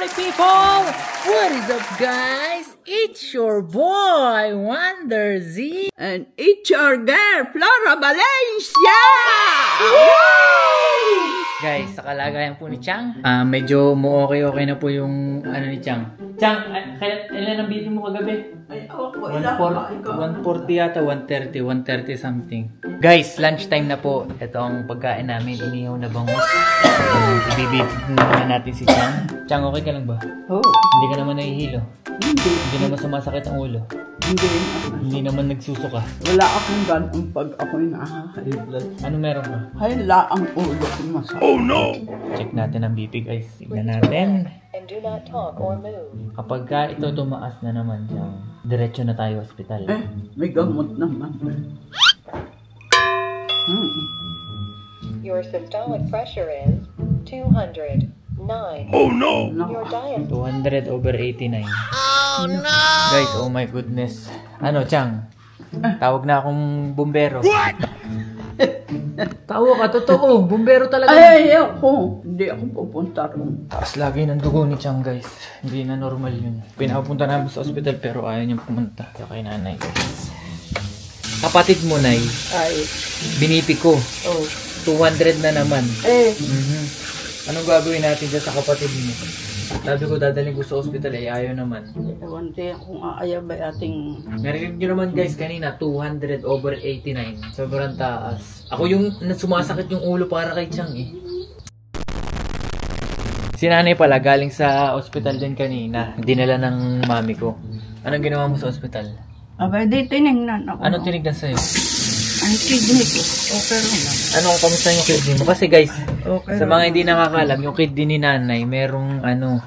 my people! What is up, guys? It's your boy, Wonder Z. And it's your girl, Flora Valencia! Guys, sa kalagayan po ni Chang, medyo okay na po yung ni Chang. Chang, ilan ang BP mo kagabi? Ay, ako, 140 yata, 130 something. Guys, lunchtime na po. Ito ang pagkain namin, inihaw na bangus. Ibibig na natin si Chang. Chang, okay ka lang ba? Oo. Hindi ka naman nahihilo? Hindi. Hindi naman sumasakit ang ulo? Hindi. Hindi naman nagsusuka? Wala akong ganun pag ako'y na-high blood. Ano meron ka? Hala ang ulo ko masakit. Oh no! Check natin ang BP, guys. Tignan natin. And do not talk or move. Kapag ka ito tumaas na naman dyan, diretso na tayo hospital. May gamot naman. Your systolic pressure is 209. Oh no! Your diet 200/89. Oh no! Guys, oh my goodness. Ano, Chang? Tawag na akong bumbero. What? Tawa ka, totoo. Bumbero talaga. Ay, ako. Hindi ako pupunta ron. Taas lagi ng dugo ni Chang, guys. Hindi na normal yun. Pinapunta namin sa ospital pero ayaw niyang pumunta. Kaya kay nanay, guys. Kapatid mo, Nay. Ay. Binipi ko. Oh. 200 na naman. Anong gagawin natin dyan sa kapatid mo? Sabi ko, dadalhin ko sa ospital, ayaw naman. Ewan din kung ayaw ba ating... Narinig nyo naman, guys, kanina, 200/89. Sobrang taas. Ako yung sumasakit yung ulo para kay Chang, eh. Si nanay pala, galing sa ospital din kanina. Dinala ng mami ko. Anong ginawa mo sa ospital? Abay, di tinignan ako. Anong tinignan sa'yo? Ang kidney ko. Okay naman. Anong kamusta yung kidney mo? Kasi guys, Okay sa mga hindi nakakalam, yung kidney ni nanay, merong anong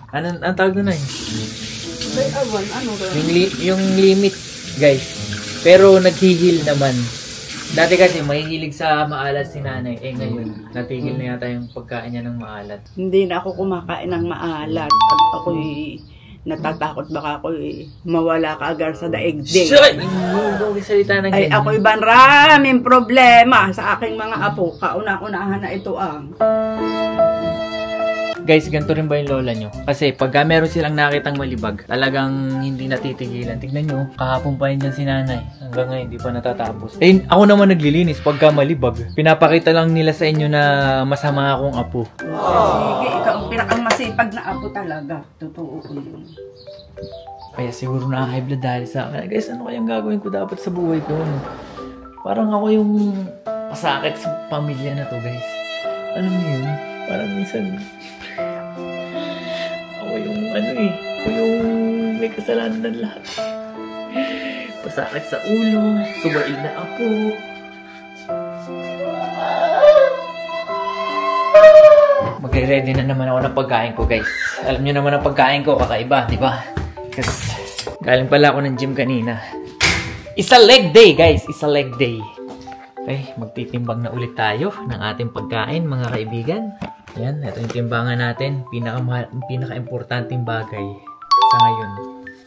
tawag doon, Nay? Abay, awan, ano ba? Yung limit, guys. Pero naghihil naman. Dati kasi mahihilig sa maalat si nanay. Ngayon, natigil na yata yung pagkain niya ng maalat. Hindi na ako kumakain ng maalat. At ako'y natatakot baka ako'y mawala ka agad sa daigdig. Shut! Hindi salita ng Ay, ako'y maraming problema sa aking mga apo. Kauna-unahan na ito ang... Guys, ganito rin ba yung lola nyo? Kasi pagka meron silang nakitang malibag, talagang hindi natitigilan. Tignan nyo, kahapon pa yun dyan si nanay. Hanggang ngayon, hindi pa natatapos. Eh, ako naman naglilinis pagka malibag. Pinapakita lang nila sa inyo na masama akong apo. Sige, ikaw ang pinakang masipag na apo talaga. Totoo ko yun. Kaya siguro na-high blood dahil sa akin. Guys, ano kayang gagawin ko dapat sa buhay ko? Parang ako yung pasakit sa pamilya na to, guys. Alam mo yun? Parang minsan... Ako yung ako yung may kasalanan ng lahat. Pasakit sa ulo, subail na apo. Magre-ready na naman ako ng pagkain ko, guys. Alam niyo naman ang pagkain ko, kakaiba, di ba? Kasi galing pala ako ng gym kanina. Isa leg day, guys. Isa leg day. Okay, magtitimbang na ulit tayo ng ating pagkain, mga kaibigan. Yan, ito yung timbangan natin. Pinaka-importanting bagay sa ngayon.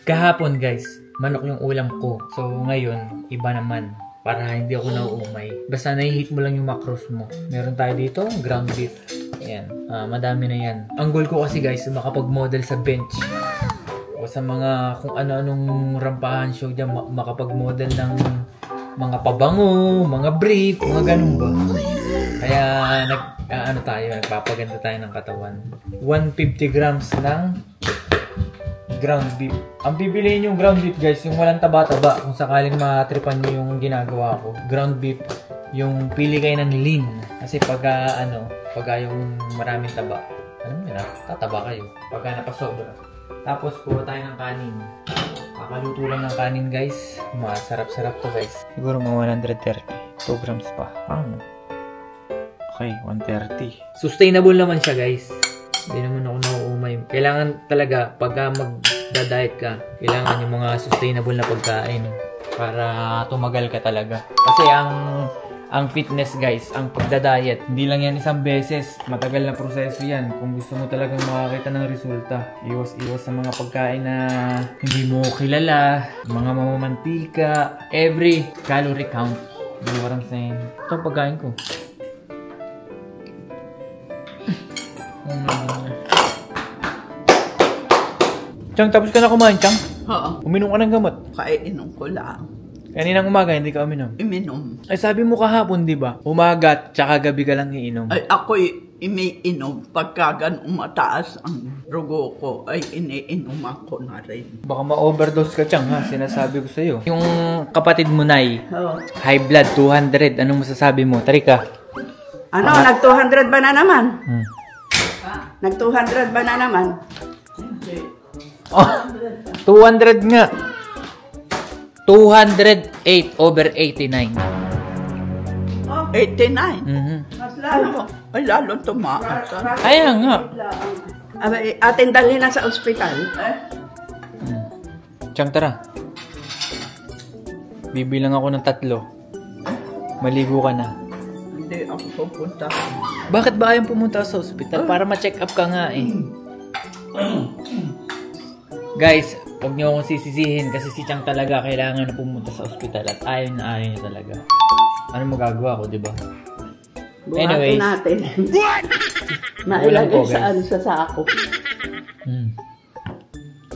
Kahapon, guys, manok yung ulam ko. So, ngayon, iba naman. Para hindi ako nauumay. Basta nai-hit mo lang yung macros mo. Meron tayo dito, ground beef. Yan, madami na yan. Ang goal ko kasi, guys, makapag-model sa bench. O sa mga kung ano-anong rampahan show dyan, makapag-model ng mga pabango, mga brief, mga ganun ba. Kaya, nagpapaganda tayo ng katawan. 150 grams ng ground beef. Ang bibiliin yung ground beef, guys, yung walang taba-taba. Kung sakaling matripan nyo yung ginagawa ko. Ground beef, yung pili kayo ng lean. Kasi pagka yung maraming taba, tataba kayo. Pagka napasobra. Tapos, kuha tayo ng kanin. Kakaluto lang ng kanin, guys. Masarap-sarap to, guys. Siguro mga 130. 2 grams pa. Okay, 130. Sustainable naman siya, guys. Hindi naman ako nauumay. Kailangan talaga, pagka magda-diet ka, kailangan yung mga sustainable na pagkain para tumagal ka talaga. Kasi ang fitness, guys, ang pagda-diet, hindi lang yan isang beses. Matagal na proseso yan. Kung gusto mo talagang makakita ng resulta, iwas-iwas sa mga pagkain na hindi mo kilala, mga mamamantika, every calorie count. You know what I'm saying? Ito ang pagkain ko. Chang, tapos ka na kumain, Chang? Oo. Uminom ka ng gamot. Kainom ko lang. Kaninang umaga, hindi ka uminom. Iminom. Ay, sabi mo kahapon, di ba? Umaga, tsaka gabi ka lang iinom. Ay, ako'y iniinom. Pagka ganun mataas ang rugo ko, ay iniinuman ko na rin. Baka ma-overdose ka, Chang, ha? Sinasabi ko sa'yo. Yung kapatid mo, Nay, Oo. high blood, 200. Anong masasabi mo? Tarika. Ano, nag-200 ba na naman? Hmm. Nag-200 ba na naman? Hindi. Oh, 200 nga. 208/89. Oh, 89. Mas lalo. Ay, lalo tumaas. Kaya nga. Abay, atin dalhin na sa ospital. Chang, tara. Bibilang ako ng 3. Maligo ka na. Hindi ako pupunta. Bakit ba ayaw pumunta sa ospital? Para ma-check up ka nga eh. Guys, huwag niyo akong sisisihin kasi si Chang talaga kailangan na pumunta sa ospital at ayaw niya talaga. Ano magagawa ko, di ba? Anyways. Buhatin natin. Walang Mailagay ko, guys. sa ano sa sako.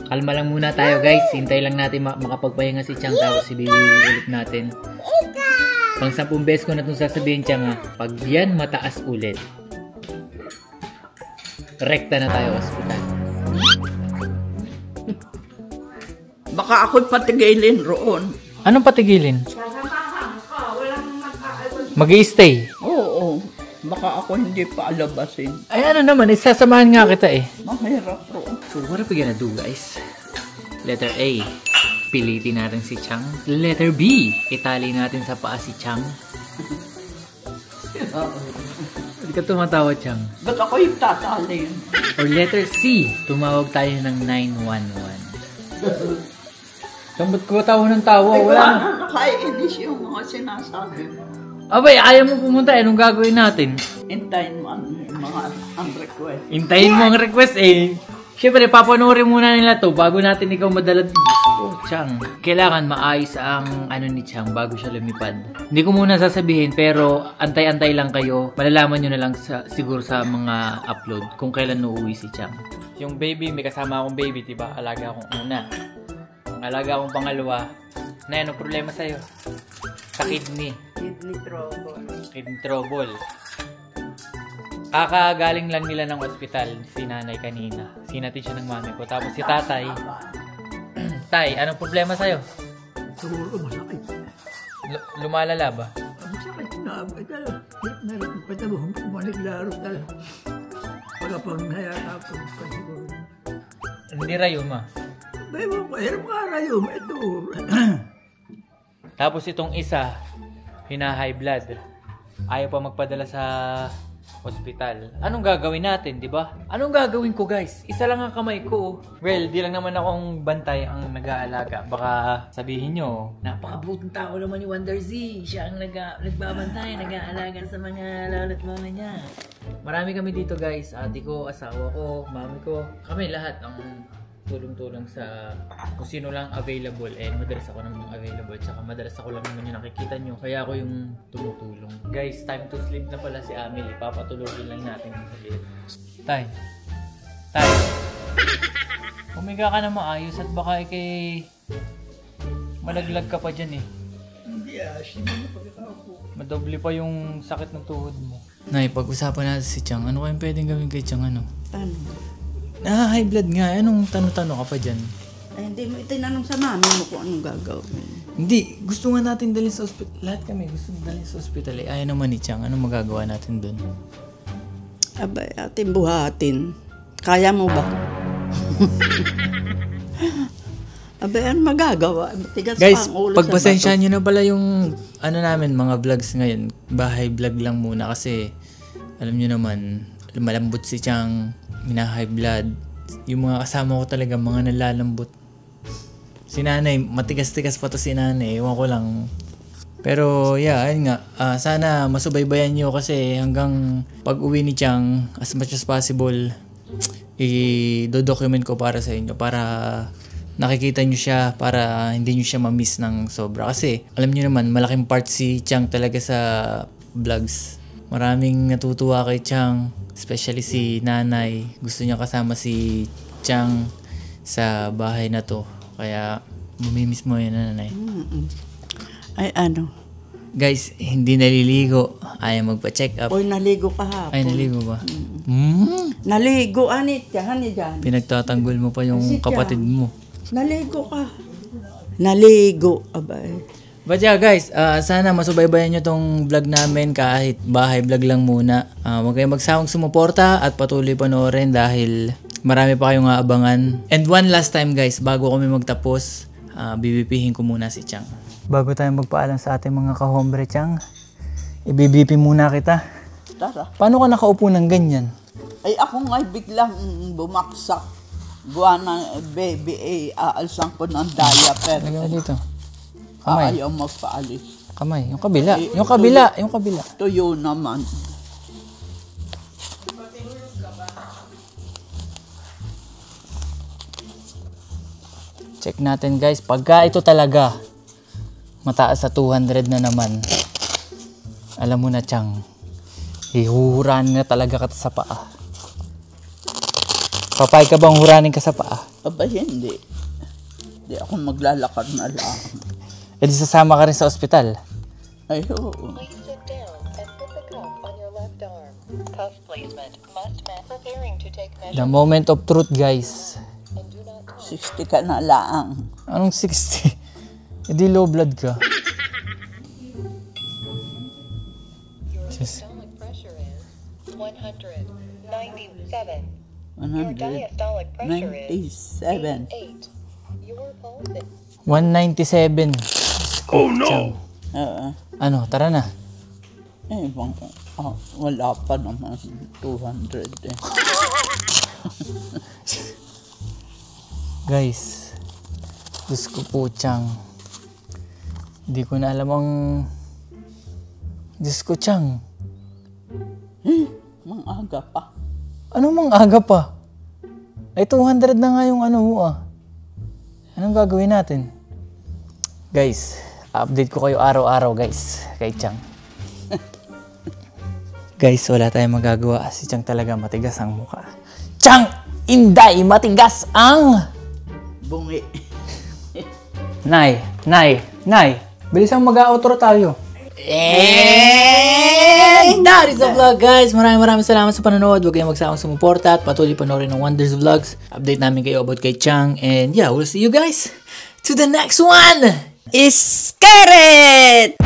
Kalma lang muna tayo, guys. Hintay lang natin makapagpahinga si Chang tapos ibibilit natin. Pang 10 beses ko na itong sasabihin, Chang, ha? Pag yan mataas ulit, rekta na tayo ospital. Baka ako'y patigilin roon. Anong patigilin? Mag-i-stay. Oo. Baka ako hindi pa alabasin. Ay, ano naman, isasamahan nga kita eh. Mahirap roon. So, what are we gonna do, guys? Letter A, pilitin natin si Chang. Letter B, itali natin sa paa si Chang. Hindi ka tumatawa, Chang. Ba't ako'y tatalin? Or letter C, tumawag tayo ng 911. Chang, ba't ko tawa ng tawa? Ay, Wala na. nakainis yung mga sinasabi. Abay, ayaw mo pumunta eh. Anong gagawin natin? Hintayin mo ang mga ang request. Hintayin mo ang request eh. Siyempre, papanoorin muna nila to bago natin ikaw madala. Oh, Chang. Kailangan maayos ang ano ni Chang bago siya lumipad. Hindi ko muna sasabihin pero antay-antay lang kayo. Malalaman nyo na lang siguro sa mga upload kung kailan uuwi si Chang. Yung baby, may kasama akong baby, diba? Alaga akong una. Ang alaga akong pangalawa. Na ano problema sa'yo? Sa kidney. Kidney trouble. Kidney trouble. Kakagaling lang nila ng ospital si nanay kanina. Sinati siya ng mami ko. Tapos si tatay. Tay, anong problema sa'yo? Siguro masakit. Lumalala ba? Masakit na. Pagkabahong kumanig-laro talaga. Pagkapang hayata ko. Hindi rayuma. Pero mahirap nga rayo. Ito. Tapos itong isa, hina-high blood. Ayaw pa magpadala sa ospital. Anong gagawin natin, di ba? Anong gagawin ko, guys? Isa lang ang kamay ko. Well, di lang naman akong bantay ang nag-aalaga. Baka sabihin nyo, napakabuting tao naman ni Wonder Z. Siya ang nagbabantay, nag-aalaga sa mga lolo't mama niya. Marami kami dito, guys. Ate ko, asawa ko, mami ko. Kami lahat ang tulong-tulong sa kung sino lang available. And madalas ako naman available. Tsaka madalas ako lang naman yung nakikita nyo. Kaya ako yung tumutulong. Guys, time to sleep na pala si Amelie. Papatulogin lang natin yung sabihin. Tay. Umiga ka na maayos at baka ikay malaglag ka pa dyan eh. Hindi simula pagkakaupo. Madoble pa yung sakit ng tuhod mo. Nay, pag-usapan natin si Chang. Ano kayong pwedeng gawin kay Chang? Ano? Ano? High blood nga. Anong tanong-tanong ka pa dyan? Ay, hindi mo itinanong sa mami mo kung anong gagawin. Hindi. Gusto nga natin dalhin sa ospital. Lahat kami gusto dalhin sa ospital. Eh, ayaw naman ni Chang. Anong magagawa natin dun? Abay, ating buhatin. Kaya mo ba? Abay, ano magagawa? Tigas Guys, pa ang ulo pagpasensyahan nyo na pala yung ano namin, mga vlogs ngayon. Bahay vlog lang muna kasi alam nyo naman, malambot si Chang, high blood. Yung mga kasama ko talaga, mga nalalambot. Si nanay, matigas-tigas pa to si nanay. Ewan ko lang. Pero yeah, ayun nga. Sana masubaybayan nyo kasi hanggang pag-uwi ni Chang, as much as possible, i-document ko para sa inyo. Para nakikita nyo siya, para hindi nyo siya ma-miss ng sobra. Kasi alam nyo naman, malaking part si Chang talaga sa vlogs. Maraming natutuwa kay Chang. Especially si nanay. Gusto niya kasama si Chang. sa bahay na to. Kaya mamimiss mo yun, nanay. Ay, ano? Guys, hindi naliligo. Ayaw magpa-check up. Oy, naligo ka hapon. Ay, naligo ba? Naligo, anit ka, dyan. Pinagtatanggol mo pa yung Kasi kapatid mo. Naligo ka. Naligo, abay. But yeah guys, sana masubaybayan nyo tong vlog namin kahit bahay vlog lang muna. Huwag kayong magsawang sumuporta at patuloy panoorin dahil marami pa kayong aabangan. And one last time guys, bago kami magtapos, BBPhin ko muna si Chang. Bago tayo magpaalam sa ating mga kahombre, Chang, i-BBP muna kita. Tara. Paano ka nakaupo ng ganyan? Ay, ako nga'y biglang bumaksak. Buwan ng baby, aalsan ko ng diaper. Lagyan mo dito. Kamay. Ayaw magpaalis. Kamay. Yung kabila. Yung kabila. Yung kabila. Tuyo naman. Check natin guys. Pagka ito talaga mataas sa 200 na naman, alam mo na, Chang, hihuhuran na talaga ka sa paa. Papay ka bang huranin ka sa paa? Aba, hindi. Hindi ako maglalakad na lang. E di sasama ka rin sa ospital. Ay, oo. Please sit down and put the cuff on your left arm. Cuff placement must match. Preparing to take The measurements moment of truth guys. and do not talk. 60 ka na lang. Anong 60? E di low blood ka. Your systolic pressure is 197. Your 197. diastolic pressure is 8. Your pulse is 197. Oh no! Ano, tara na. Eh, wala pa naman. 200 eh. Guys, Diyos ko po, Chang. Hindi ko na alam ang... Diyos ko, Chang. Mang aga pa. Anong mang aga pa? Ay, 200 na nga yung ano mo ah. Anong gagawin natin? Guys, update ko kayo araw-araw guys. Kay Chang. Guys, wala tayong magagawa. Si Chang talaga matigas ang mukha. Chang! Inday! Matigas ang... Bungi. Nay! Bilisang mag-outro tayo. And that is the vlog guys. Maraming salamat sa panonood. Huwag kayong magsawang sumuporta at patuloy panoorin ng Wonders Vlogs. Update namin kayo about kay Chang. And yeah, we'll see you guys to the next one. Is Carrot!